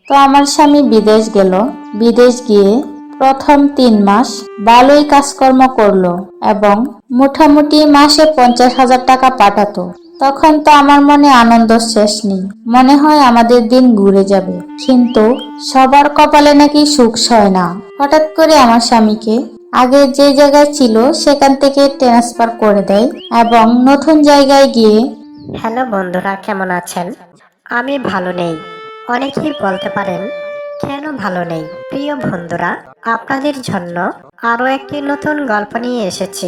তো আমার স্বামী বিদেশ গেল। বিদেশ গিয়ে প্রথম 3 মাস ভালোই কাজকর্ম করলো এবং মোটামুটি মাসে 50,000 টাকা পাঠাতো। তখন তো আমার মনে আনন্দ শেষ নেই, মনে হয় আমাদের দিন ঘুরে যাবে। কিন্তু সবার কপালে নাকি সুখ সয় না। হঠাৎ করে আমার স্বামীকে আগে যে জায়গায় ছিল সেখান থেকে ট্রান্সফার করে দেয় এবং নতুন জায়গায় গিয়ে। হ্যালো বন্ধুরা, কেমন আছেন? আমি ভালো নেই। অনেকেই বলতে পারেন কেন ভালো নেই। প্রিয় বন্ধুরা, আপনাদের জন্য আরো একটি নতুন গল্প নিয়ে এসেছি।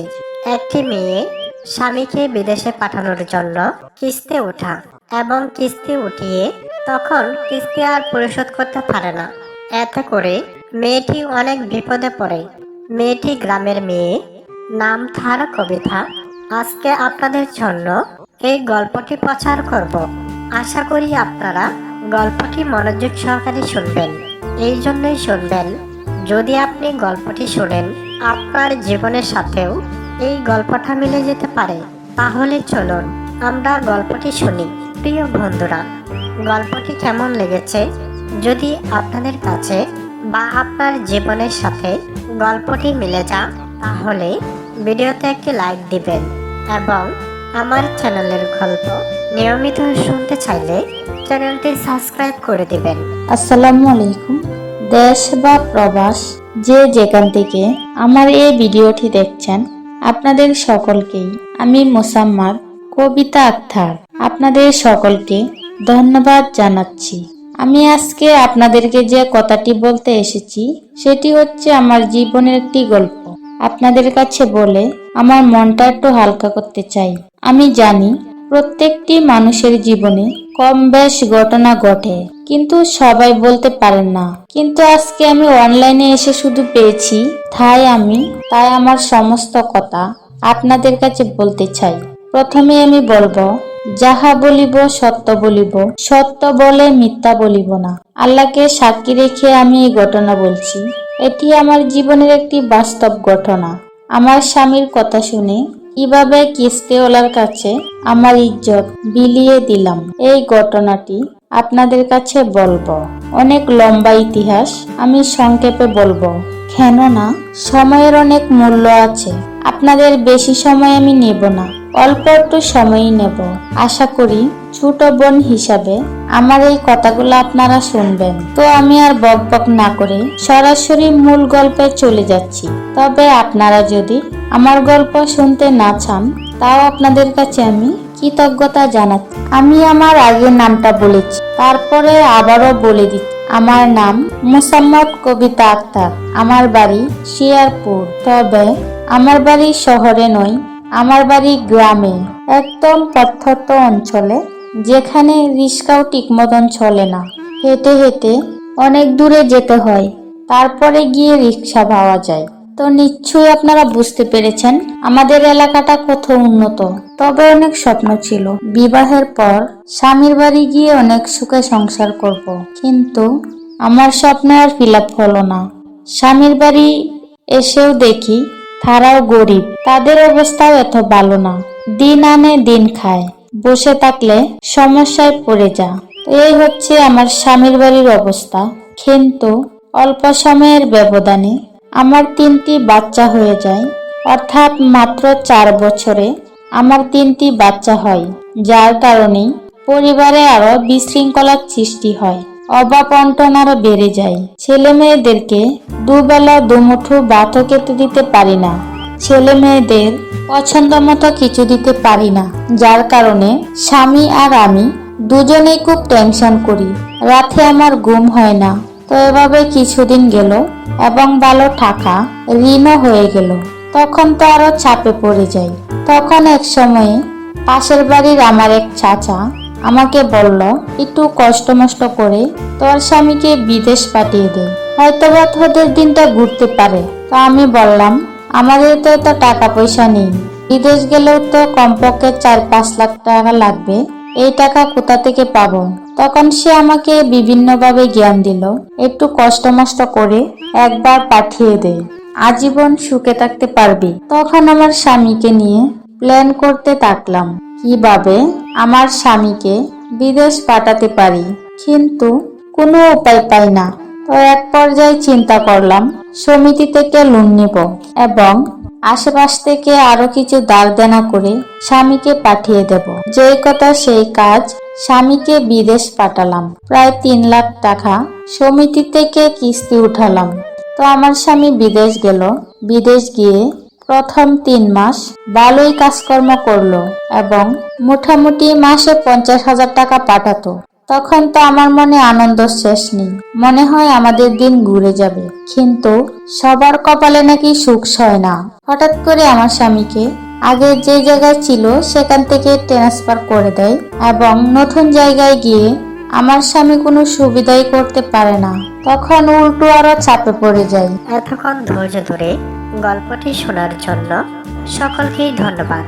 একটি মেয়ে স্বামীকে বিদেশে পাঠানোর জন্য কিস্তি ওঠা এবং কিস্তি উঠিয়ে তখন কিস্তি আর পরিশোধ করতে পারে না। এতে করে মেয়েটি অনেক বিপদে পড়ে। মেয়েটি গ্রামের মেয়ে, নাম তার কবিতা। আজকে আপনাদের জন্য এই গল্পটি প্রচার করব। আশা করি আপনারা গল্পটি মনোযোগ সহকারে শুনবেন। এই জন্যই শুনবেন, যদি আপনি গল্পটি শুনেন আপনার জীবনের সাথেও এই গল্পটা মিলে যেতে পারে। তাহলে চলুন আমরা গল্পটি শুনি। প্রিয় বন্ধুরা, গল্পটি কেমন লেগেছে? যদি আপনাদের কাছে বা আপনার জীবনের সাথে গল্পটি মিলে যায় তাহলে ভিডিওতে একটি লাইক দিবেন এবং আমার চ্যানেলের গল্প নিয়মিত শুনতে চাইলে চ্যানেলটি সাবস্ক্রাইব করে দিবেন। আসসালামু আলাইকুম। দেশ বা প্রবাস যে যেখান থেকে আমার এই ভিডিওটি দেখছেন, আপনাদের সকলকেই আমি মোসাম্মার কবিতা আক্তার আপনাদের সকলকে ধন্যবাদ জানাচ্ছি। আমি আজকে আপনাদেরকে যে কথাটি বলতে এসেছি সেটি হচ্ছে আমার জীবনের একটি গল্প। আপনাদের কাছে বলে আমার মনটা একটু হালকা করতে চাই। আমি জানি প্রত্যেকটি মানুষের জীবনে কম বেশ ঘটনা ঘটে, কিন্তু সবাই বলতে পারেন না। কিন্তু আজকে আমি অনলাইনে এসে শুধু পেয়েছি, তাই আমার সমস্ত কথা আপনাদের কাছে বলতে চাই। প্রথমে আমি বলবো, যাহা বলিব সত্য বলিব, সত্য বলে মিথ্যা বলিব না। আল্লাহকে সাক্ষী রেখে আমি এই ঘটনা বলছি। এটি আমার জীবনের একটি বাস্তব ঘটনা। আমার স্বামীর কথা শুনে কিভাবে কিস্তিওয়ালার কাছে আমার ইজ্জত বিলিয়ে দিলাম, এই ঘটনাটি আপনাদের কাছে বলবো। অনেক লম্বা ইতিহাস, আমি সংক্ষেপে বলবো, কেননা সময়ের অনেক মূল্য আছে। আপনাদের বেশি সময় আমি নেব না, অল্প একটু সময়ই নেব। আশা করি ছোট বোন হিসাবে আমার এই কথাগুলো আপনারা শুনবেন। তো আমি আর বকবক না করে সরাসরি মূল গল্পে চলে যাচ্ছি। তবে আপনারা যদি আমার গল্প শুনতে না চান, তাও আপনাদের কাছে আমি কৃতজ্ঞতা জানাচ্ছি। আমি আমার আগের নামটা বলেছি, তারপরে আবারও বলে দিচ্ছি। আমার নাম মোসাম্মদ কবিতা আক্তার। আমার বাড়ি শিয়ারপুর। তবে আমার বাড়ি শহরে নয়, আমার বাড়ি গ্রামে, একদম প্রত্যন্ত অঞ্চলে, যেখানে রিস্কাও ঠিক মতন চলে না। হেঁটে হেঁটে অনেক দূরে যেতে হয়, তারপরে গিয়ে রিক্সা পাওয়া যায়। তো নিশ্চয়ই আপনারা বুঝতে পেরেছেন আমাদের এলাকাটা কত উন্নত। তবে অনেক স্বপ্ন ছিল, বিবাহের পর স্বামীর বাড়ি গিয়ে অনেক সুখে সংসার করব। কিন্তু আমার স্বপ্ন আর ফিলাপ হলো না। স্বামীর বাড়ি এসেও দেখি তারাও গরিব, তাদের অবস্থাও এত ভালো না। দিন আনে দিন খায়, বসে থাকলে সমস্যায় পড়ে যা। এই হচ্ছে আমার স্বামীর বাড়ির অবস্থা। কিন্তু অল্প সময়ের ব্যবধানে আমার 3টি বাচ্চা হয়ে যায়, অর্থাৎ মাত্র 4 বছরে আমার 3টি বাচ্চা হয়, যার কারণে পরিবারে আরো বিশৃঙ্খলার সৃষ্টি হয়, অভাব অনটন আরো বেড়ে যায়। ছেলে মেয়েদেরকে দুবেলা দুমুঠো ভাতও খেতে দিতে পারি না, ছেলে মেয়েদের পছন্দ মতো কিছু দিতে পারি না, যার কারণে স্বামী আর আমি দুজনেই খুব টেনশন করি। রাতে আমার ঘুম হয় না। তো এভাবে কিছুদিন গেল এবং ভালো টাকা ঋণও হয়ে গেল। তখন তো আরো চাপে পড়ে যাই। তখন এক সময়ে পাশের বাড়ির আমার এক চাচা আমাকে বলল, একটু কষ্ট মষ্ট করে তোর স্বামীকে বিদেশ পাঠিয়ে দে, হয়তোবা তোদের দিনটা ঘুরতে পারে। তো আমি বললাম, আমাদের তো এত টাকা পয়সা নেই, বিদেশ গেলেও তো কমপক্ষে 4-5 লাখ টাকা লাগবে, এই টাকা কোথা থেকে পাবো? তখন সে আমাকে বিভিন্নভাবে জ্ঞান দিল, একটু কষ্ট মষ্ট করে একবার পাঠিয়ে দে, আজীবন সুখে থাকতে পারবি। তখন আমার স্বামীকে নিয়ে প্ল্যান করতে থাকলাম কিভাবে আমার স্বামীকে বিদেশ পাঠাতে পারি। কিন্তু কোনো উপায় পাই না। তো এক পর্যায়ে চিন্তা করলাম সমিতি থেকে লোন নিব এবং আশেপাশ থেকে আরো কিছু ধার দেনা করে স্বামীকে পাঠিয়ে দেব। যেই কথা সেই কাজ, স্বামীকে বিদেশ পাঠালাম। প্রায় 3 লাখ টাকা সমিতি থেকে কিস্তি উঠালাম। তো আমার স্বামী বিদেশ গেল। বিদেশ গিয়ে প্রথম 3 মাস ভালোই কাজকর্ম করলো এবং মোটামুটি মাসে 50,000 টাকা পাঠাতো। তখন তো আমার মনে আনন্দ শেষ নেই, মনে হয় আমাদের দিন ঘুরে যাবে। কিন্তু সবার কপালে নাকি সুখ সয় না। হঠাৎ করে আমার স্বামীকে আগে যে জায়গায় ছিল সেখান থেকে ট্রান্সফার করে দেয় এবং নতুন জায়গায় গিয়ে আমার স্বামী কোনো সুবিধাই করতে পারে না। তখন উল্টো আরো চাপে পড়ে যায়। এতক্ষণ ধৈর্য ধরে গল্পটি শোনার জন্য সকলকেই ধন্যবাদ।